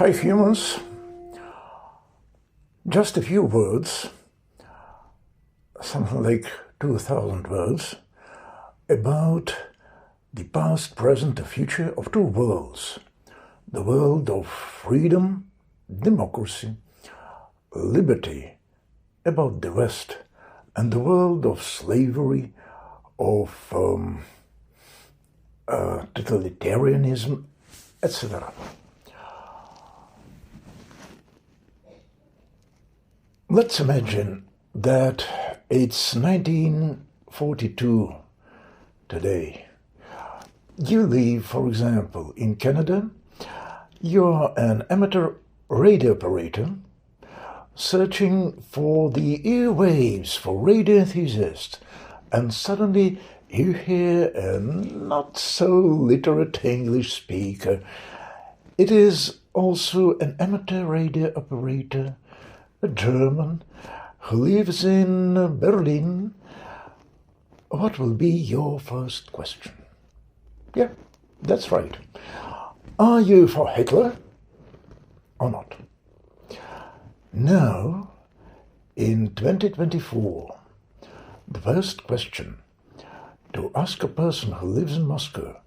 Hi humans, just a few words, something like 2000 words, about the past, present, and future of two worlds. The world of freedom, democracy, liberty, about the West, and the world of slavery, of totalitarianism, etc. Let's imagine that it's 1942 today. You live, for example, in Canada. You're an amateur radio operator searching for the airwaves for radio enthusiasts, and suddenly you hear a not so literate English speaker. It is also an amateur radio operator, a German, who lives in Berlin. What will be your first question? Yeah, that's right. Are you for Hitler or not? Now, in 2024, the first question to ask a person who lives in Moscow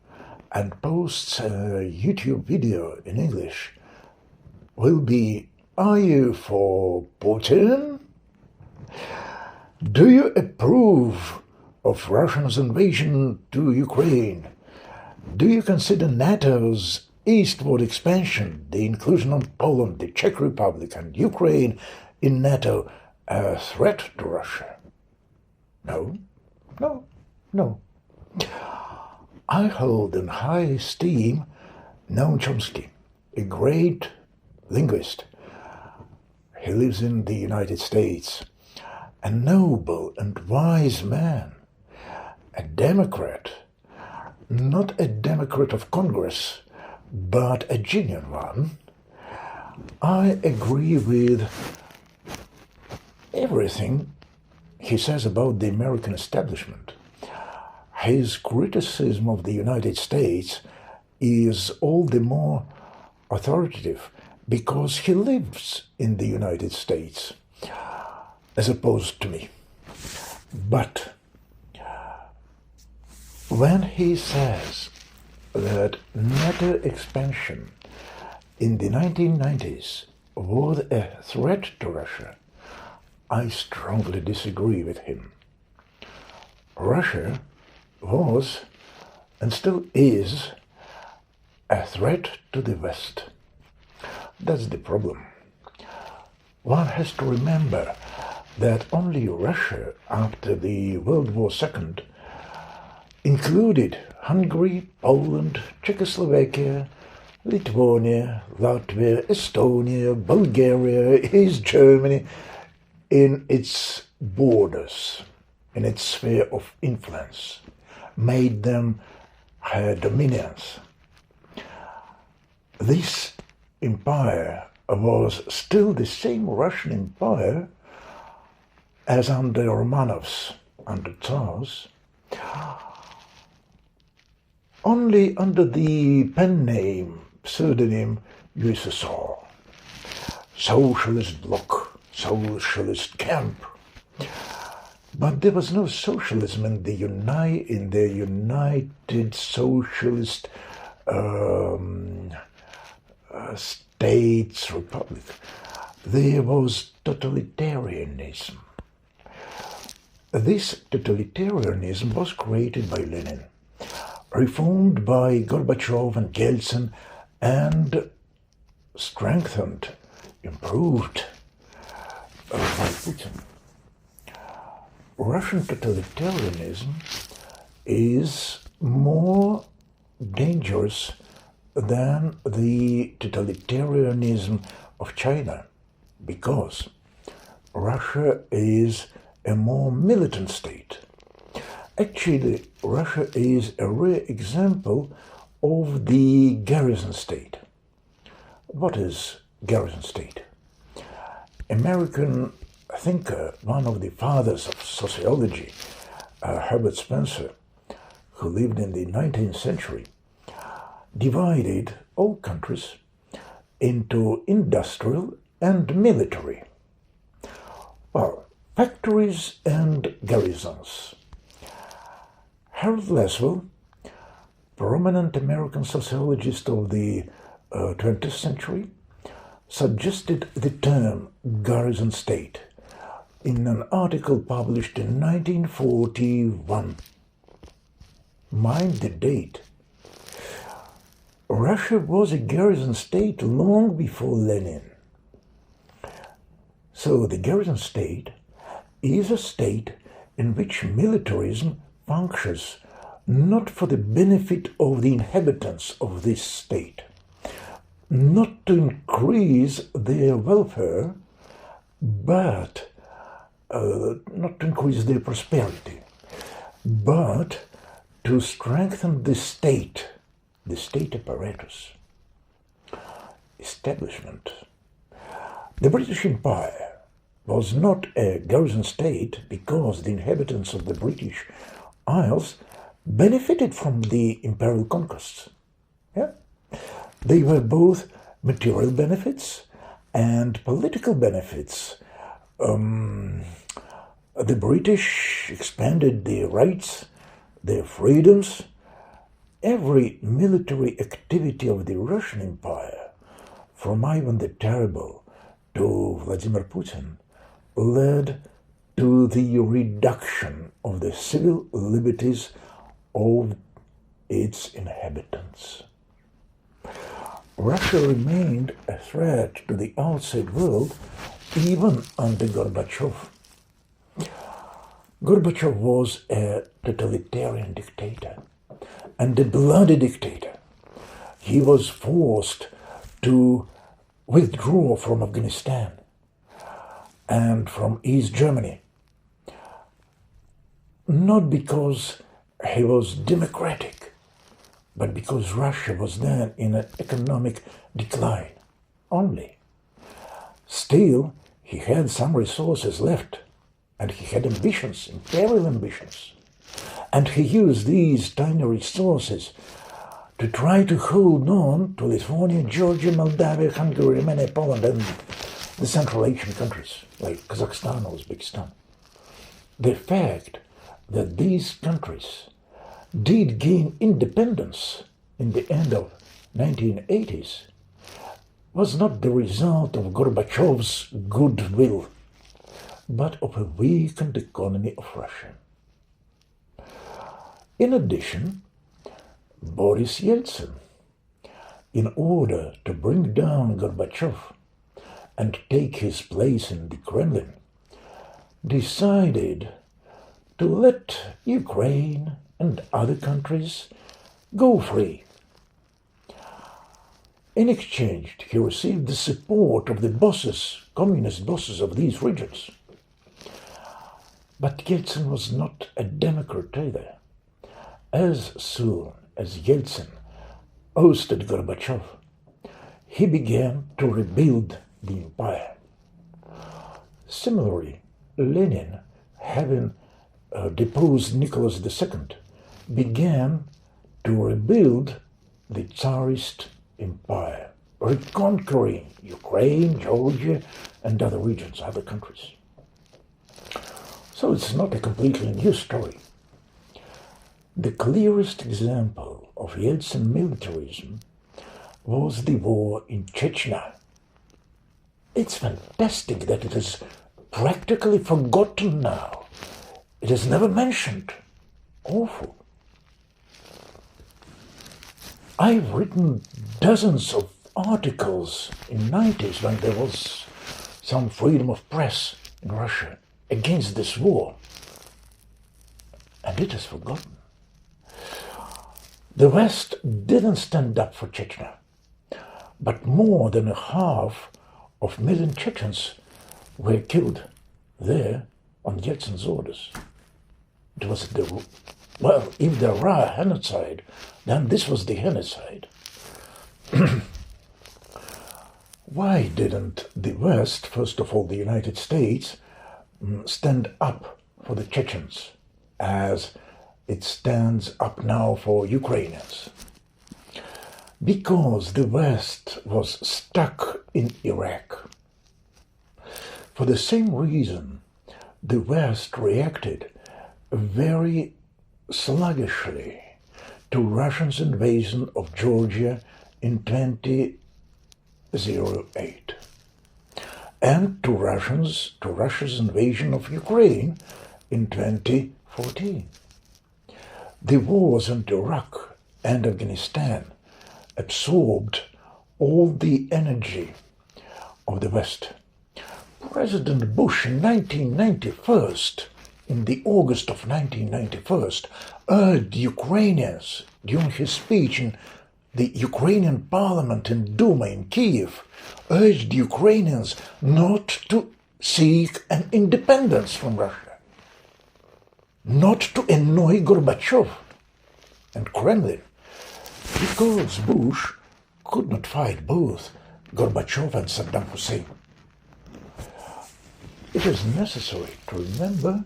and posts a YouTube video in English will be, are you for Putin? Do you approve of Russia's invasion to Ukraine? Do you consider NATO's eastward expansion, the inclusion of Poland, the Czech Republic, and Ukraine in NATO, a threat to Russia? No, no, no. I hold in high esteem Noam Chomsky, a great linguist. He lives in the United States, a noble and wise man, a Democrat, not a Democrat of Congress, but a genuine one. I agree with everything he says about the American establishment. His criticism of the United States is all the more authoritative because he lives in the United States, as opposed to me. But when he says that NATO expansion in the 1990s was a threat to Russia, I strongly disagree with him. Russia was, and still is, a threat to the West. That's the problem. One has to remember that only Russia, after the World War II, included Hungary, Poland, Czechoslovakia, Lithuania, Latvia, Estonia, Bulgaria, East Germany in its borders, in its sphere of influence, made them her dominions. This empire was still the same Russian empire as under Romanovs, under Tsars, only under the pen name, pseudonym USSR, Socialist Bloc, Socialist Camp. But there was no socialism in the United Socialist States Republic. There was totalitarianism. This totalitarianism was created by Lenin, reformed by Gorbachev and Yeltsin, and strengthened, improved by Putin. Russian totalitarianism is more dangerous than the totalitarianism of China, because Russia is a more militant state. Actually, Russia is a rare example of the garrison state. What is garrison state? American thinker, one of the fathers of sociology, Herbert Spencer, who lived in the 19th century, divided all countries into industrial and military. Well, factories and garrisons. Harold Laswell, prominent American sociologist of the 20th century, suggested the term garrison state in an article published in 1941. Mind the date. Russia was a garrison state long before Lenin. So the garrison state is a state in which militarism functions not for the benefit of the inhabitants of this state, not to increase their welfare, but not to increase their prosperity, but to strengthen the state apparatus, establishment. The British Empire was not a garrison state because the inhabitants of the British Isles benefited from the imperial conquests. Yeah? They were both material benefits and political benefits. The British expanded their rights, their freedoms. Every military activity of the Russian Empire, from Ivan the Terrible to Vladimir Putin, led to the reduction of the civil liberties of its inhabitants. Russia remained a threat to the outside world even under Gorbachev. Gorbachev was a totalitarian dictator and a bloody dictator. He was forced to withdraw from Afghanistan and from East Germany, not because he was democratic, but because Russia was then in an economic decline only. Still, he had some resources left, and he had ambitions, imperial ambitions. And he used these tiny resources to try to hold on to Lithuania, Georgia, Moldavia, Hungary, Romania, Poland, and the Central Asian countries, like Kazakhstan or Uzbekistan. The fact that these countries did gain independence in the end of 1980s was not the result of Gorbachev's goodwill, but of a weakened economy of Russia. In addition, Boris Yeltsin, in order to bring down Gorbachev and take his place in the Kremlin, decided to let Ukraine and other countries go free. In exchange, he received the support of the bosses, communist bosses of these regions. But Yeltsin was not a democrat either. As soon as Yeltsin ousted Gorbachev, he began to rebuild the empire. Similarly, Lenin, having deposed Nicholas II, began to rebuild the Tsarist empire, reconquering Ukraine, Georgia, and other regions, other countries. So it's not a completely new story. The clearest example of Yeltsin militarism was the war in Chechnya. It's fantastic that it is practically forgotten now. It is never mentioned. Awful. I've written dozens of articles in the 90s when there was some freedom of press in Russia against this war. And it is forgotten. The West didn't stand up for Chechnya, but more than a half of million Chechens were killed there on Yeltsin's orders. It was if there were a genocide, then this was the genocide. Why didn't the West, first of all the United States, stand up for the Chechens as it stands up now for Ukrainians? Because the West was stuck in Iraq. For the same reason, the West reacted very sluggishly to Russia's invasion of Georgia in 2008 and to Russia's invasion of Ukraine in 2014. The wars in Iraq and Afghanistan absorbed all the energy of the West. President Bush in the August of 1991, urged Ukrainians during his speech in the Ukrainian parliament in Duma in Kiev, urged Ukrainians not to seek an independence from Russia, not to annoy Gorbachev and Kremlin, because Bush could not fight both Gorbachev and Saddam Hussein. It is necessary to remember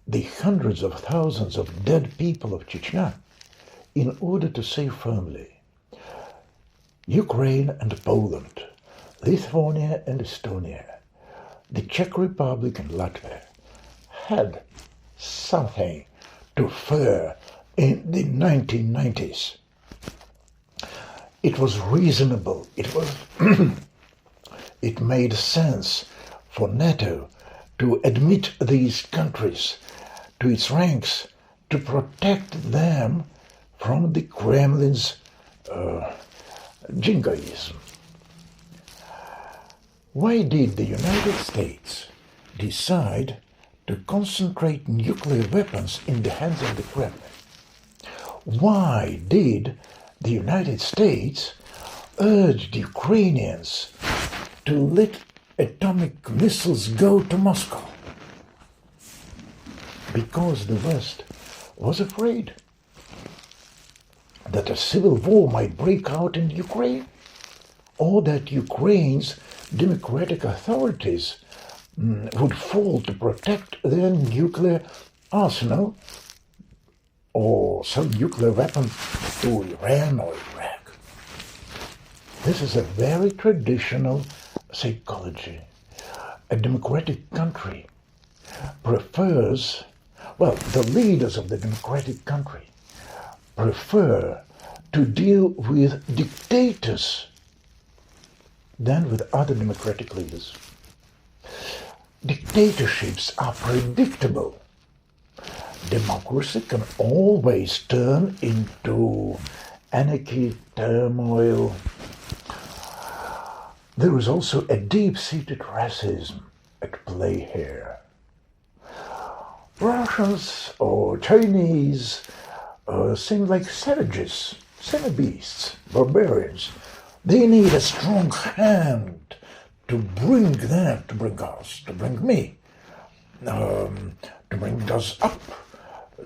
the hundreds of thousands of dead people of Chechnya in order to say firmly, Ukraine and Poland, Lithuania and Estonia, the Czech Republic and Latvia had something to fear in the 1990s. It was reasonable, it made sense for NATO to admit these countries to its ranks to protect them from the Kremlin's jingoism. Why did the United States decide to concentrate nuclear weapons in the hands of the Kremlin? Why did the United States urge the Ukrainians to let atomic missiles go to Moscow? Because the West was afraid that a civil war might break out in Ukraine, or that Ukraine's democratic authorities would fall to protect their nuclear arsenal or sell nuclear weapons to Iran or Iraq. This is a very traditional psychology. A democratic country prefers, the leaders of the democratic country prefer to deal with dictators than with other democratic leaders. Dictatorships are predictable. Democracy can always turn into anarchy, turmoil. There is also a deep-seated racism at play here. Russians or Chinese seem like savages, semi-beasts, barbarians. They need a strong hand to bring them, to bring us, to bring me, to bring us up,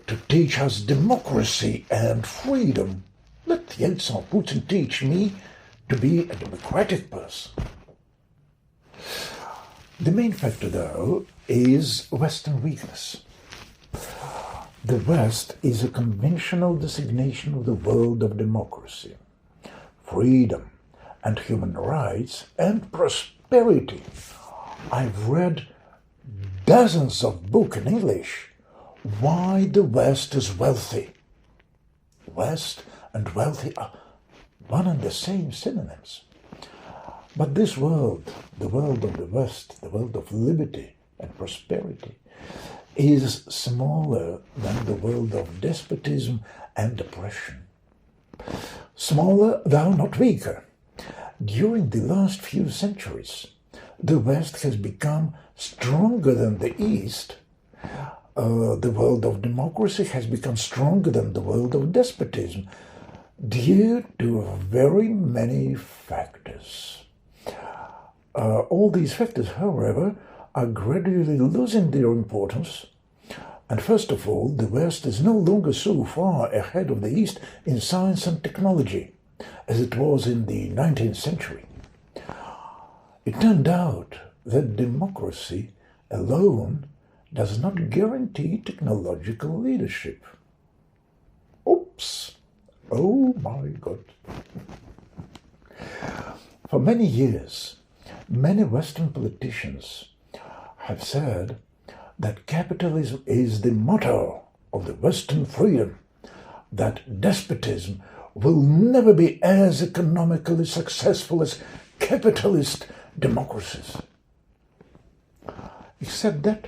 to teach us democracy and freedom. Let Yeltsin or Putin teach me to be a democratic person. The main factor, though, is Western weakness. The West is a conventional designation of the world of democracy, freedom, and human rights, and prosperity. I've read dozens of books in English. Why the West is wealthy. West and wealthy are one and the same synonyms. But this world, the world of the West, the world of liberty and prosperity, is smaller than the world of despotism and oppression. Smaller, though not weaker. During the last few centuries, the West has become stronger than the East. The world of democracy has become stronger than the world of despotism due to very many factors. All these factors, however, are gradually losing their importance. And first of all, the West is no longer so far ahead of the East in science and technology as it was in the 19th century. It turned out that democracy alone does not guarantee technological leadership. Oops! Oh my God. For many years, many Western politicians have said that capitalism is the motto of the Western freedom, that despotism will never be as economically successful as capitalist democracies. Except that,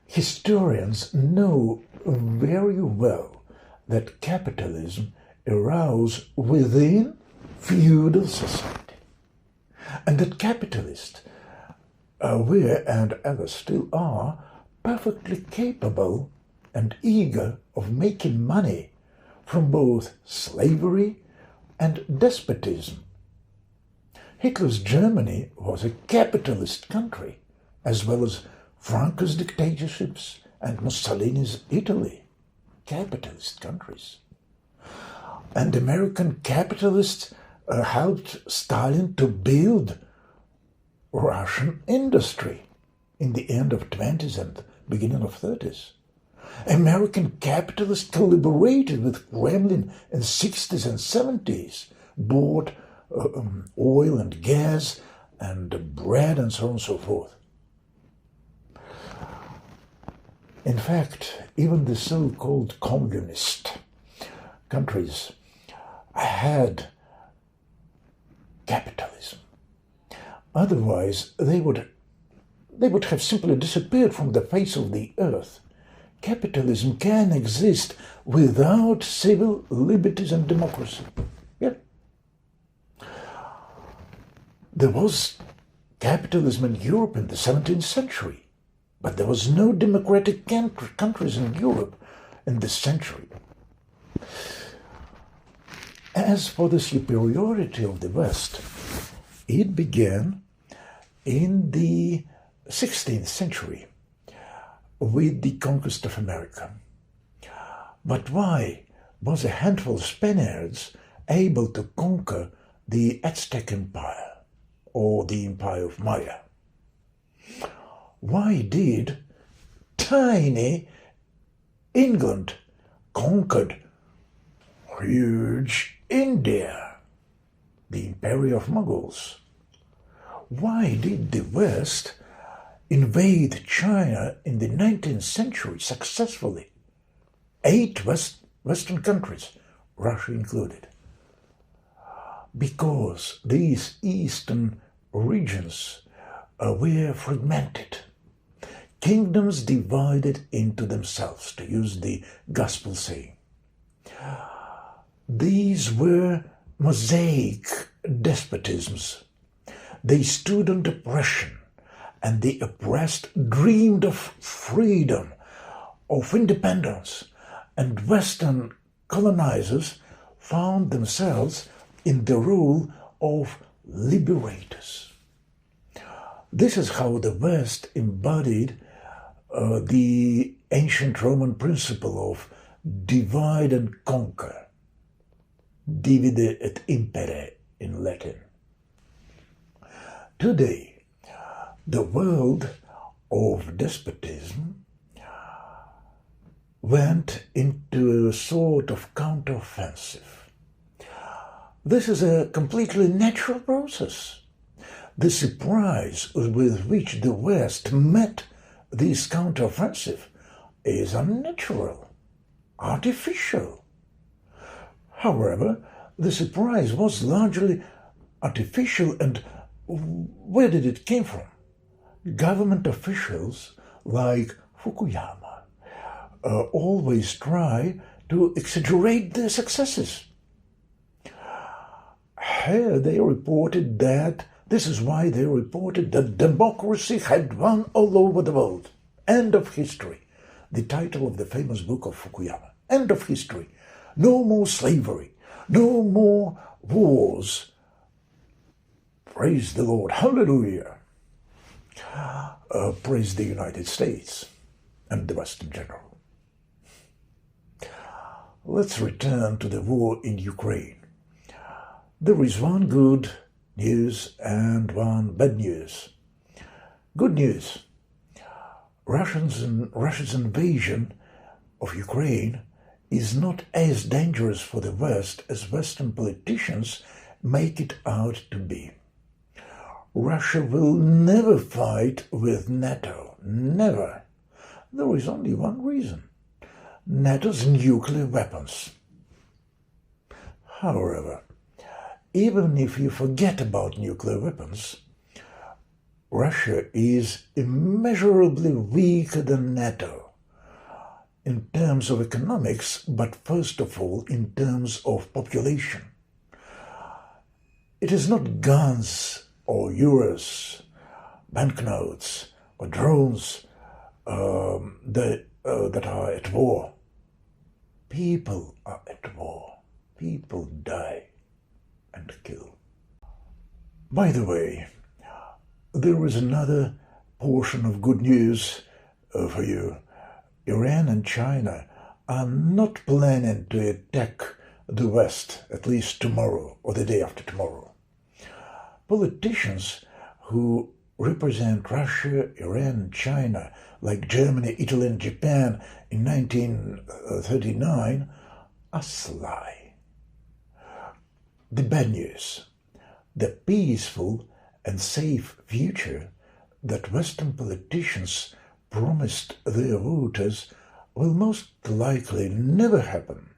historians know very well that capitalism arose within feudal society, and that capitalists were and ever still are perfectly capable and eager of making money from both slavery and despotism. Hitler's Germany was a capitalist country, as well as Franco's dictatorships and Mussolini's Italy, capitalist countries. And American capitalists helped Stalin to build Russian industry in the end of 20s and beginning of 30s. American capitalists collaborated with Kremlin in 60s and 70s, bought oil and gas and bread and so on and so forth. In fact, even the so-called communist countries had capitalism. Otherwise, they would have simply disappeared from the face of the earth. Capitalism can exist without civil liberties and democracy. Yeah. There was capitalism in Europe in the 17th century, but there was no democratic countries in Europe in this century. As for the superiority of the West, it began in the 16th century with the conquest of America. But why was a handful of Spaniards able to conquer the Aztec Empire or the Empire of Maya? Why did tiny England conquer huge India, the Empire of Mughals? Why did the West invade China in the 19th century successfully? 8 Western countries, Russia included. Because these eastern regions were fragmented, kingdoms divided into themselves, to use the gospel saying. These were mosaic despotisms. They stood under oppression, and the oppressed dreamed of freedom, of independence, and Western colonizers found themselves in the role of liberators. This is how the West embodied the ancient Roman principle of divide and conquer, divide et impere in Latin. Today, the world of despotism went into a sort of counteroffensive. This is a completely natural process. The surprise with which the West met this counteroffensive is unnatural, artificial. However, the surprise was largely artificial, and where did it come from? Government officials like Fukuyama always try to exaggerate their successes. Here they reported that, this is why they reported that democracy had won all over the world. End of history. The title of the famous book of Fukuyama. End of history. No more slavery. No more wars. Praise the Lord. Hallelujah. Praise the United States and the West in general. Let's return to the war in Ukraine. There is one good news and one bad news. Good news. Russia's invasion of Ukraine is not as dangerous for the West as Western politicians make it out to be. Russia will never fight with NATO. Never. There is only one reason: NATO's nuclear weapons. However, even if you forget about nuclear weapons, Russia is immeasurably weaker than NATO in terms of economics, but first of all in terms of population. It is not guns or euros, banknotes or drones that are at war. People are at war. People die and kill. By the way, there is another portion of good news for you. Iran and China are not planning to attack the West, at least tomorrow or the day after tomorrow. Politicians who represent Russia, Iran, and China, like Germany, Italy, and Japan in 1939, are sly. The bad news: the peaceful and safe future that Western politicians promised their voters will most likely never happen.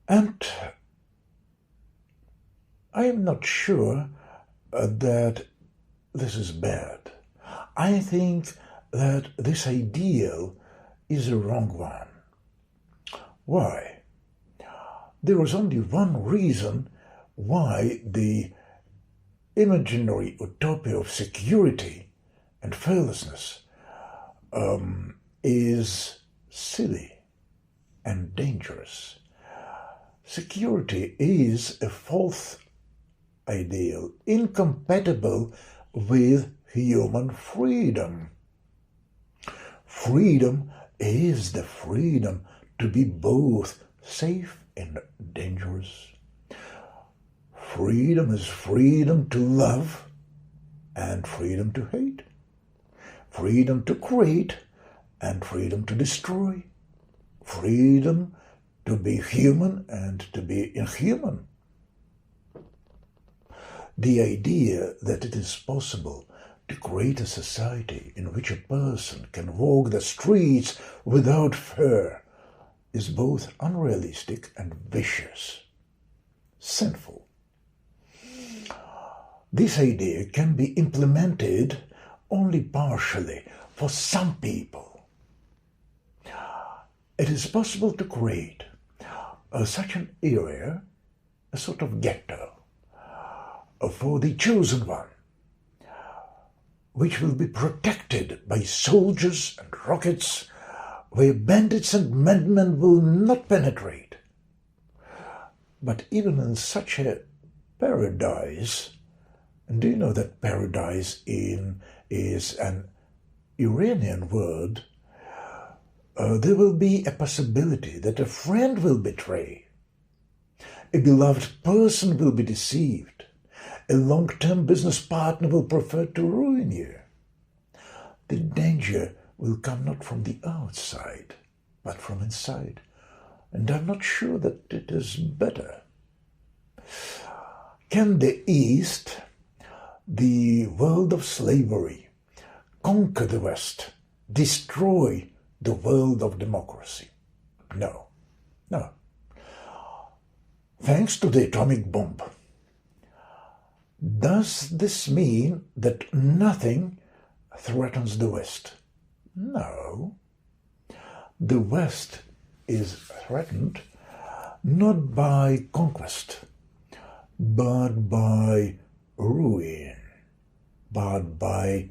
And I am not sure that this is bad. I think that this ideal is a wrong one. Why? There is only one reason why the imaginary utopia of security and fearlessness is silly and dangerous. Security is a false ideal, incompatible with human freedom. Freedom is the freedom to be both safe and dangerous. Freedom is freedom to love and freedom to hate. Freedom to create and freedom to destroy. Freedom to be human and to be inhuman. The idea that it is possible to create a society in which a person can walk the streets without fear is both unrealistic and vicious, sinful. This idea can be implemented only partially for some people. It is possible to create such an area, a sort of ghetto, for the chosen one, which will be protected by soldiers and rockets, where bandits and madmen will not penetrate. But even in such a paradise, and do you know that paradise is an Iranian word? There will be a possibility that a friend will betray, a beloved person will be deceived, a long-term business partner will prefer to ruin you. The danger will come not from the outside, but from inside. And I'm not sure that it is better. Can the East, the world of slavery, conquer the West, destroy the world of democracy? No. No. Thanks to the atomic bomb. Does this mean that nothing threatens the West? No. The West is threatened not by conquest, but by ruin, but by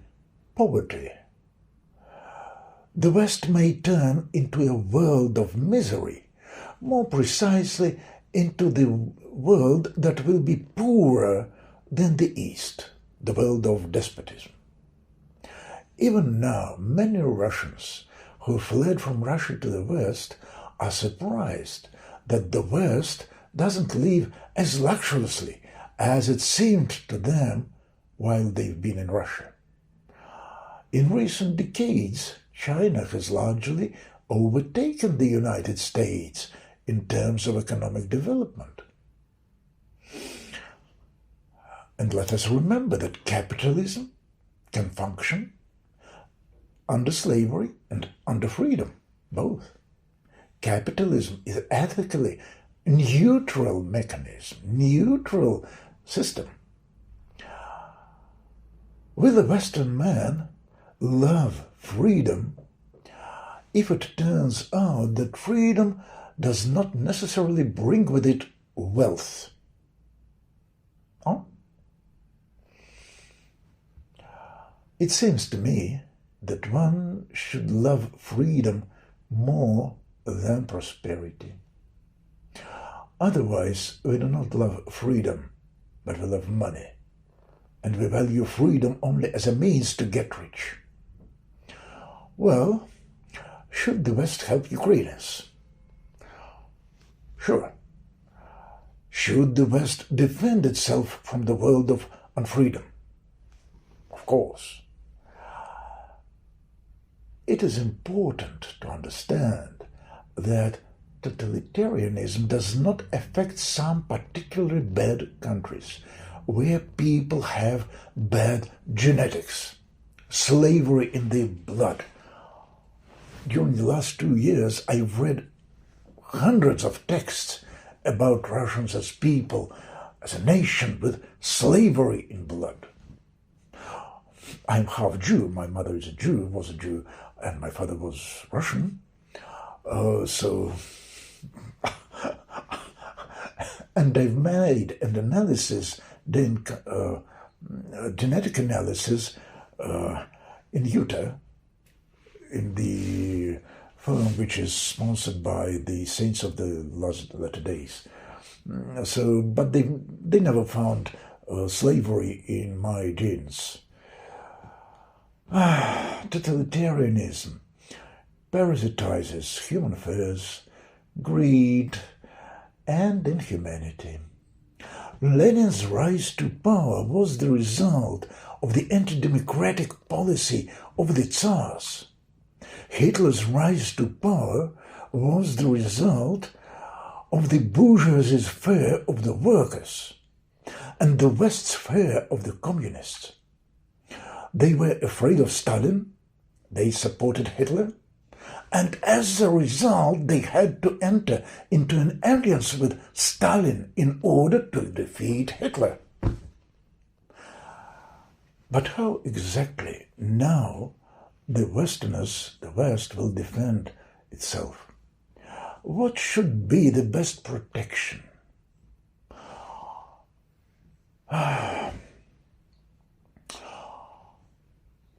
poverty. The West may turn into a world of misery, more precisely into the world that will be poorer than the East, the world of despotism. Even now, many Russians who fled from Russia to the West are surprised that the West doesn't live as luxuriously as it seemed to them while they've been in Russia. In recent decades, China has largely overtaken the United States in terms of economic development. And let us remember that capitalism can function under slavery and under freedom, both. Capitalism is ethically neutral mechanism, neutral system. Will the Western man love freedom if it turns out that freedom does not necessarily bring with it wealth? Huh? It seems to me that one should love freedom more than prosperity. Otherwise, we do not love freedom, but we love money, and we value freedom only as a means to get rich. Well, should the West help Ukrainians? Sure. Should the West defend itself from the world of unfreedom? Of course. It is important to understand that totalitarianism does not affect some particularly bad countries where people have bad genetics, slavery in their blood. During the last 2 years, I've read hundreds of texts about Russians as people, as a nation with slavery in blood. I'm half Jew. My mother is a Jew, was a Jew, and my father was Russian. And they've made an analysis, genetic analysis in Utah, in the firm which is sponsored by the Saints of the Latter Days. But they never found slavery in my genes. Totalitarianism parasitizes human affairs, greed, and inhumanity. Lenin's rise to power was the result of the anti-democratic policy of the Tsars. Hitler's rise to power was the result of the bourgeoisie's fear of the workers and the West's fear of the communists. They were afraid of Stalin, they supported Hitler, and as a result they had to enter into an alliance with Stalin in order to defeat Hitler. But how exactly now the West will defend itself? What should be the best protection?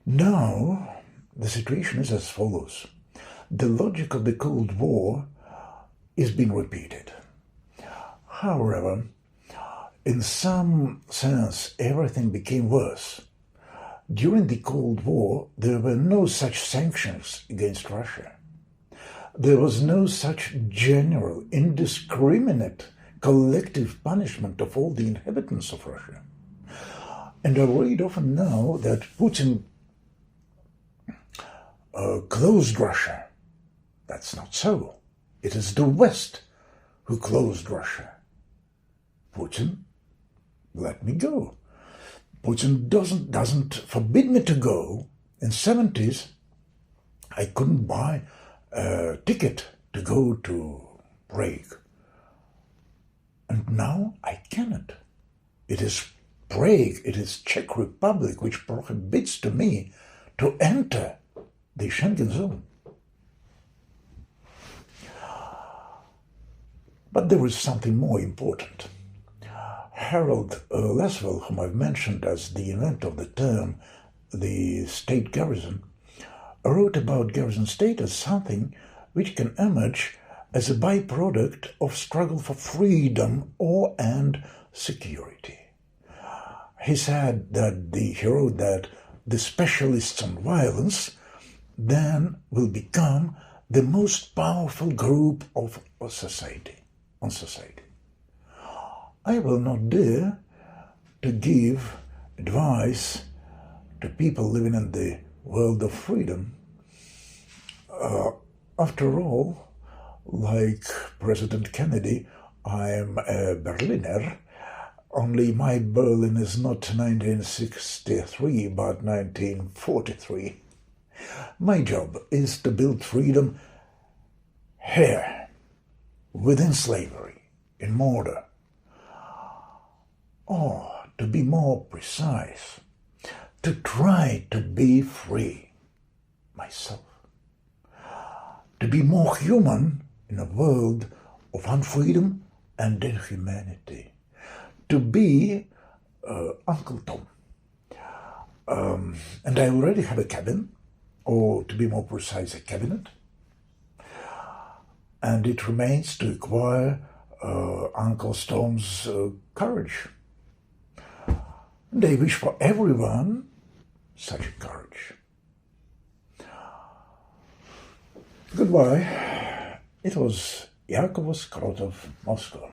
Now, the situation is as follows. The logic of the Cold War is being repeated. However, in some sense, everything became worse. During the Cold War, there were no such sanctions against Russia. There was no such general, indiscriminate, collective punishment of all the inhabitants of Russia. And I read often now that Putin closed Russia. That's not so. It is the West who closed Russia. Putin let me go. Putin doesn't forbid me to go. In the 70s, I couldn't buy a ticket to go to Prague. And now I cannot. It is Prague, it is Czech Republic which prohibits to me to enter the Schengen zone. But there is something more important. Harold Laswell, whom I've mentioned as the inventor of the term the state garrison, wrote about garrison state as something which can emerge as a byproduct of struggle for freedom and security. He said that he wrote that the specialists on violence then will become the most powerful group of society. I will not dare to give advice to people living in the world of freedom After all, like President Kennedy, I am a Berliner, only my Berlin is not 1963 but 1943. My job is to build freedom here, within slavery, in order. Or, to be more precise, to try to be free myself. To be more human in a world of unfreedom and inhumanity. To be Uncle Tom. And I already have a cabin, or to be more precise, a cabinet. And it remains to acquire Uncle Tom's courage. And I wish for everyone such a courage. Goodbye. It was Yakov Skrotov, Moscow.